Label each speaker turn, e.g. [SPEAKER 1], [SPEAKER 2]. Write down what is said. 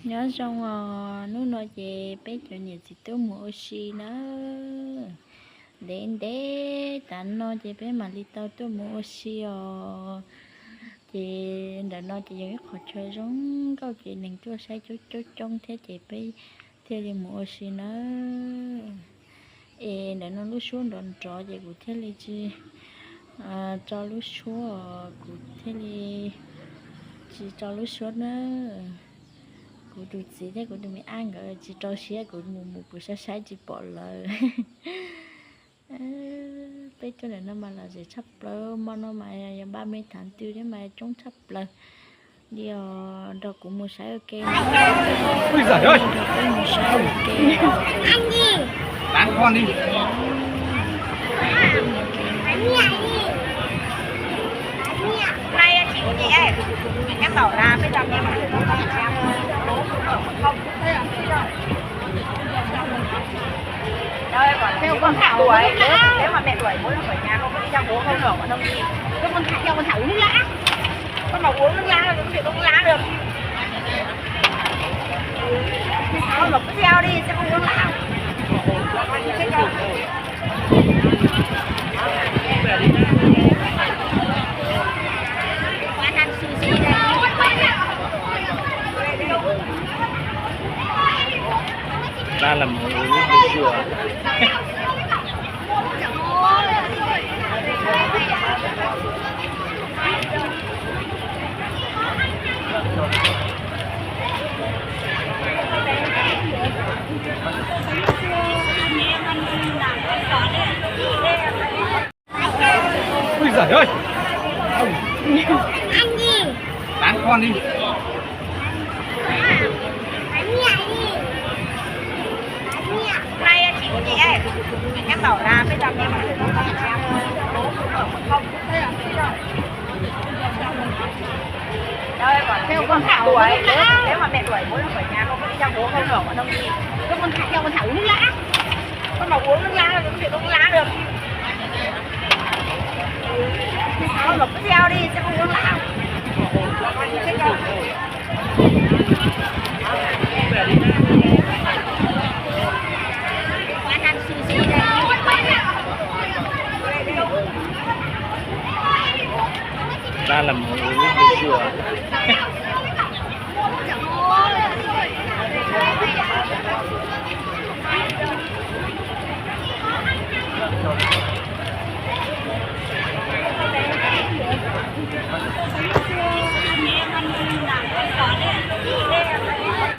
[SPEAKER 1] nhớ xong nó nói về bé cho nhiều thì tôi mua xì nữa đến để tận nó về bé mà đi tao tôi mua xì thì đã nói thì những khó chơi giống câu chuyện này tôi sẽ chú trong thế chị bé theo đi mua xì nữa để nó lúc xuống đòn trọ về của thế là chi cho lúc xuống của thế là chỉ cho lúc xuống nữa của tụi chị thế của tụi mình ăn rồi chỉ cho xe của một buổi sáng chỉ bỏ lời bây giờ này nó mà là gì sắp lơ mà nó mà 30 tháng tiêu đấy mà chúng sắp lơ đi đâu cũng mua sái ok
[SPEAKER 2] ui giời ơi
[SPEAKER 1] mua sái ok
[SPEAKER 3] Anh gì?
[SPEAKER 2] bán con đi
[SPEAKER 3] Nay chị của chị ơi, em bảo là bây giờ em theo con Thảo đuổi, nếu mà mẹ đuổi bố ở nhà không có đi ra bố không được mà đâu đi. Cái con Thảo theo con Thảo uống nước lá. Con bảo uống nước lá là không thể uống lá được. Con bảo cứ theo đi sẽ không uống lá. Quán ăn sushi đây.
[SPEAKER 2] ta làm một cái dừa ui giời ơi
[SPEAKER 3] Anh gì?
[SPEAKER 2] bán con đi
[SPEAKER 3] Nay chị của chị ơi, em bảo là bây giờ em không theo con Thảo đuổi, nếu mà mẹ đuổi bố ở nhà không có đi ra bố không được mà đâu đi. Cái con Thảo theo con Thảo uống nước lá. Con bảo uống nước lá là không thể uống lá được. Con bảo cứ theo đi sẽ không uống lá.